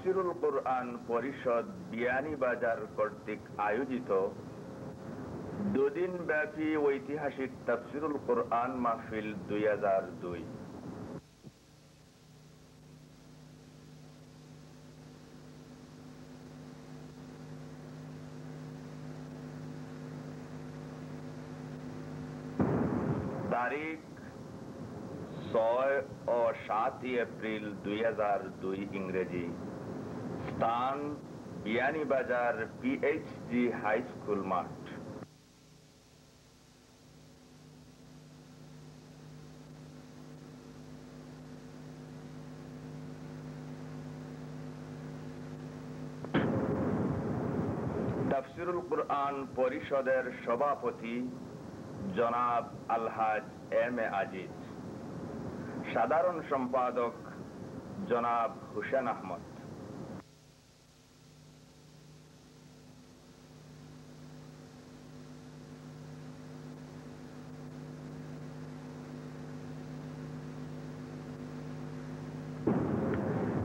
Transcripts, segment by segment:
তাফসিরুল কোরআন পরিষদ বিয়ানীবাজার কর্তৃক আয়োজিত দুদিন ব্যাপী ঐতিহাসিক তাফসিরুল কোরআন মাহফিল 2002। তারিখ 6 ও 7 এপ্রিল 2002 ইংরেজি। স্থান বিয়ানীবাজার পিএইচজি হাই স্কুল মাঠ। তাফসিরুল কোরআন পরিষদের সভাপতি জনাব আলহাজ এম এ আজিজ, সাধারণ সম্পাদক জনাব হুসেন আহমদ।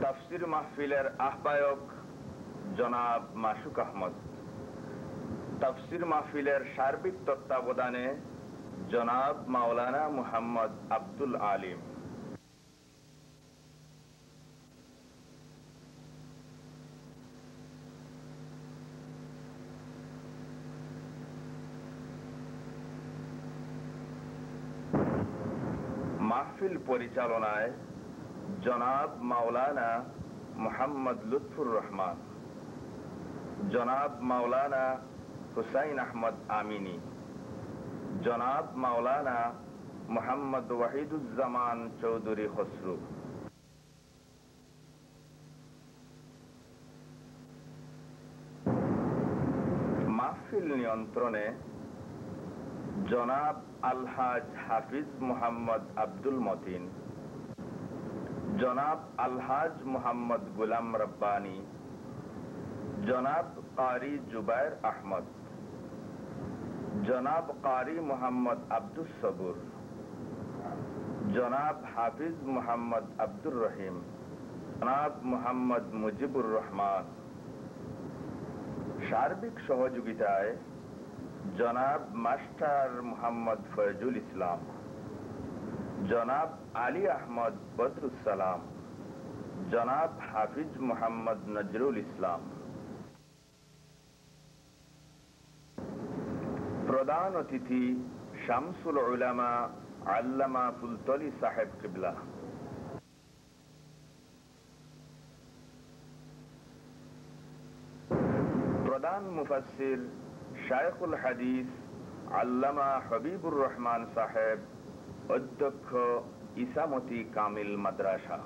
তাফসির মাহফিলের আহ্বায়ক জনাব মাসুক আহমদ। তাফসির মাহফিলের সার্বিক তত্ত্বাবধানে জনাব মাওলানা মুহাম্মদ আব্দুল আলিম। মাহফিল পরিচালনায় জনাব মাওলানা মুহাম্মদ লুৎফুর রহমান, জনাব মাওলানা হুসাইন আহমদ আমিনী, জনাব মাওলানা মুহাম্মদ ওয়াহিদুজ্জামান চৌধুরী খসরু। মাহফিল নিয়ন্ত্রণে জনাব আলহাজ হাফিজ মুহাম্মদ আব্দুল মতিন, জনাব আলহাজ মুহাম্মদ গুলাম রব্বানী, জনাব কারি জুবাইর আহমদ, জনাব কারি মুহাম্মদ আব্দুস সবুর, জনাব হাফিজ মুহাম্মদ আব্দুর রহিম, জনাব মুহাম্মদ মুজিবুর রহমান। সার্বিক সহযোগিতায় জনাব মাস্টার মুহাম্মদ ফয়জুল ইসলাম, জনাব আলী আহমদ বদরুসালাম, জনাব হাফিজ মুহাম্মদ নজরুল ইসলাম। প্রধান অতিথি শামসুল উলামা আল্লামা ফুলতলি সাহেব কিবলা। প্রধান মুফাসসির শায়খুল হাদিস আল্লামা হবিবুর রহমান সাহেব, অধ্যক্ষ ইসামতি কামিল মাদ্রাসা।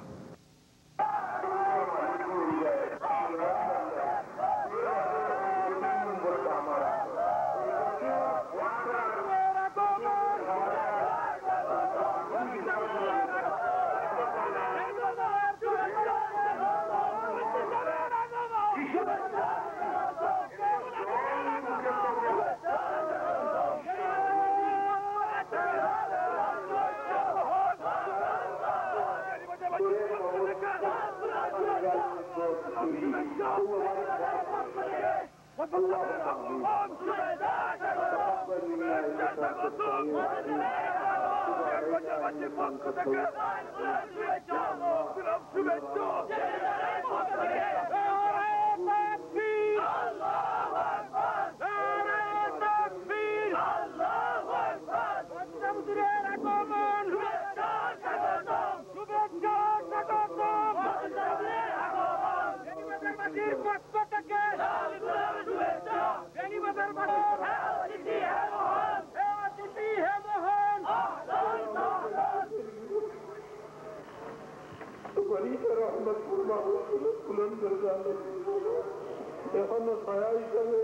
এখনো ছায়া হিসাবে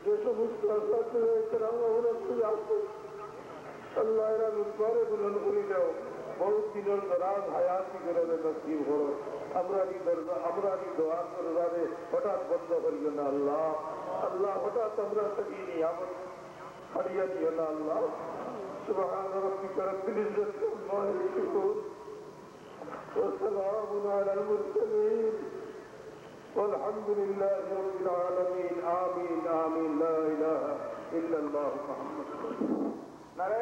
যে সমস্ত আল্লাহ এরা ঘরে গুলন করি দাও, বহুত দিনের দরাজ হায়াতি করে নসিব করো। আমরা দোয়া করবারে হঠাৎ বন্ধ করিও না আল্লাহ। আল্লাহ হঠাৎ আমরা সবই নিয়ামত হারিয়ে দিও না আল্লাহ। সুবহান রাব্বিকা রাব্বিল ইজ্জাতি আম্মা ইয়াসিফুন ওয়া সালামুন আলাল মুরসালিন والحمد لله رب العالمين آمين آمين لا إله إلا الله محمد نعرہ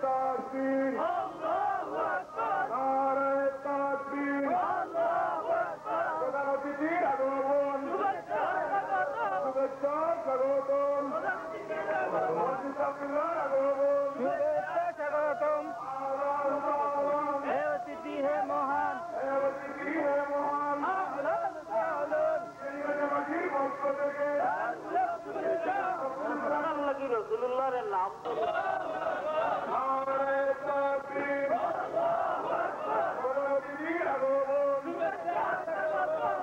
تکبیر اللہ اکبر نعرہ تکبیر اللہ اکبر প্রধান অতিথির আগমন শুভেচ্ছা স্বাগতম মসজিদ আব্দুল্লাহর আগমন শুভেচ্ছা স্বাগতম হে অতিথি হে মহান হে অতিথি হে মহান পক্ষ থেকে আল্লাহ কি রাসূলুল্লাহর নাম নারে তাকবীর আল্লাহু আকবার প্রধান অতিথির আগমন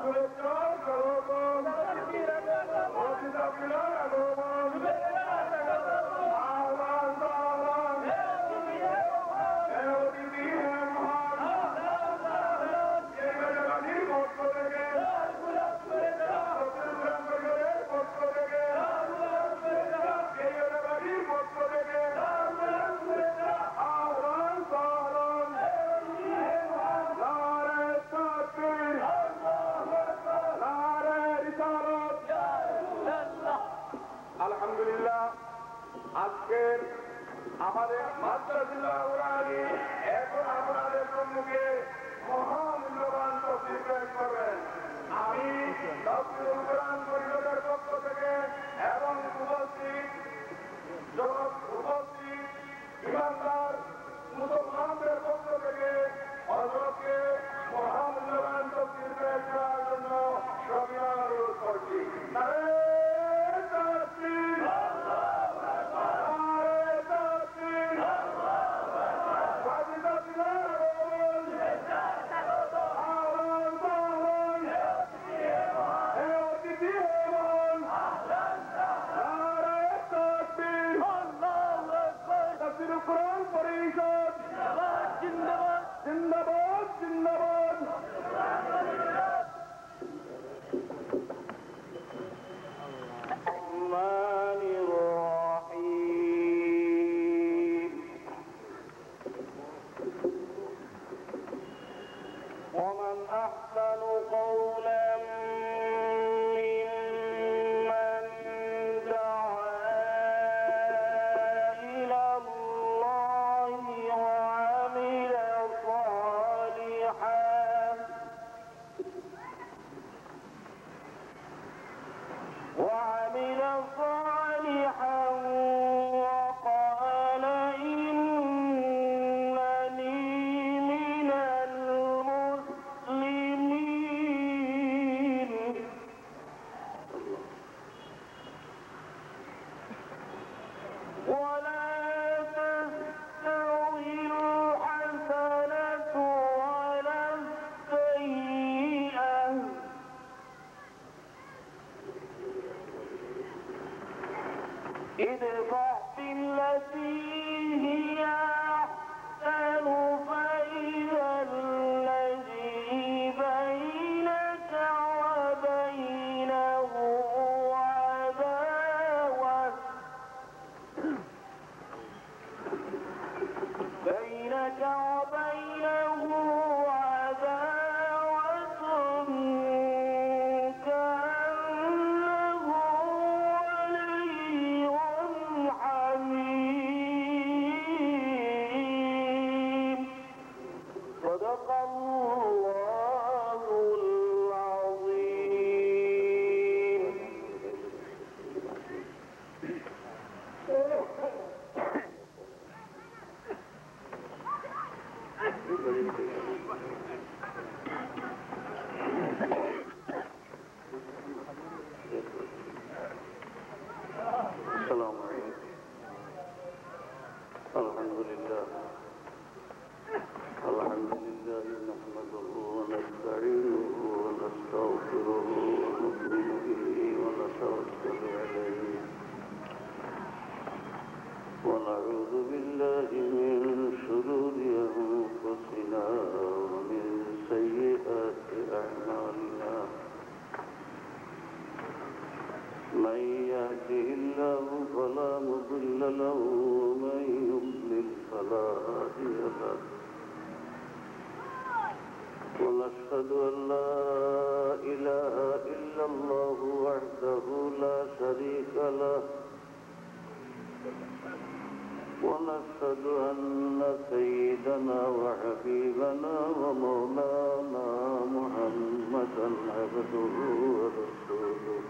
শুভেচ্ছা স্বাগতম মসজিদ আব্দুল্লাহর আগমন শুভেচ্ছা স্বাগতম আলহামদুলিল্লাহ আজকের আমাদের মাদ্রাসায়ে এখন আপনাদের সম্মুখে মহামূল্যবান তফসির পেশ করবেন আমি তাফসীরুল কোরআন পরিষদের পক্ষ থেকে এবং উপস্থিত ইমানদার মুসলমানদের পক্ষ থেকে হযরতকে মহামূল্যবান তফসির পেশ করার জন্য সবিনয় অনুরোধ করছি জিন্দাবাদ জিন্দাবাদ ومن أحسن قولا ممن دعا إلى الله وعمل صالحا وقال إنني من المسلمين ولا تستوي الحسنة ولا السيئة ادفع بالتي هي أحسن فإذا الذي بينك وبينه عداوة كأنه ولي حميم صدق الله العظيم السلام عليكم الحمد لله نحمده ونستعينه ونستغفره ونؤمن به ونتوكل عليه ونعوذ بالله من شرور أنفسنا ومن سيئات أعمالنا من يهده الله فلا مضل له ومن يضلل فلا هادي له ونشهد أن لا إله إلا الله وحده لا شريك له ونشهد أن سيدنا وحبيبنا ومولانا محمدا عبده ورسوله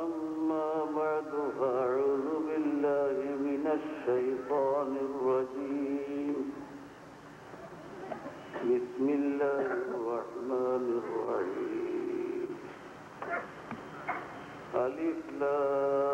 أما بعد فأعوذ بالله من الشيطان الرجيم بسم الله الرحمن الرحيم ألف لام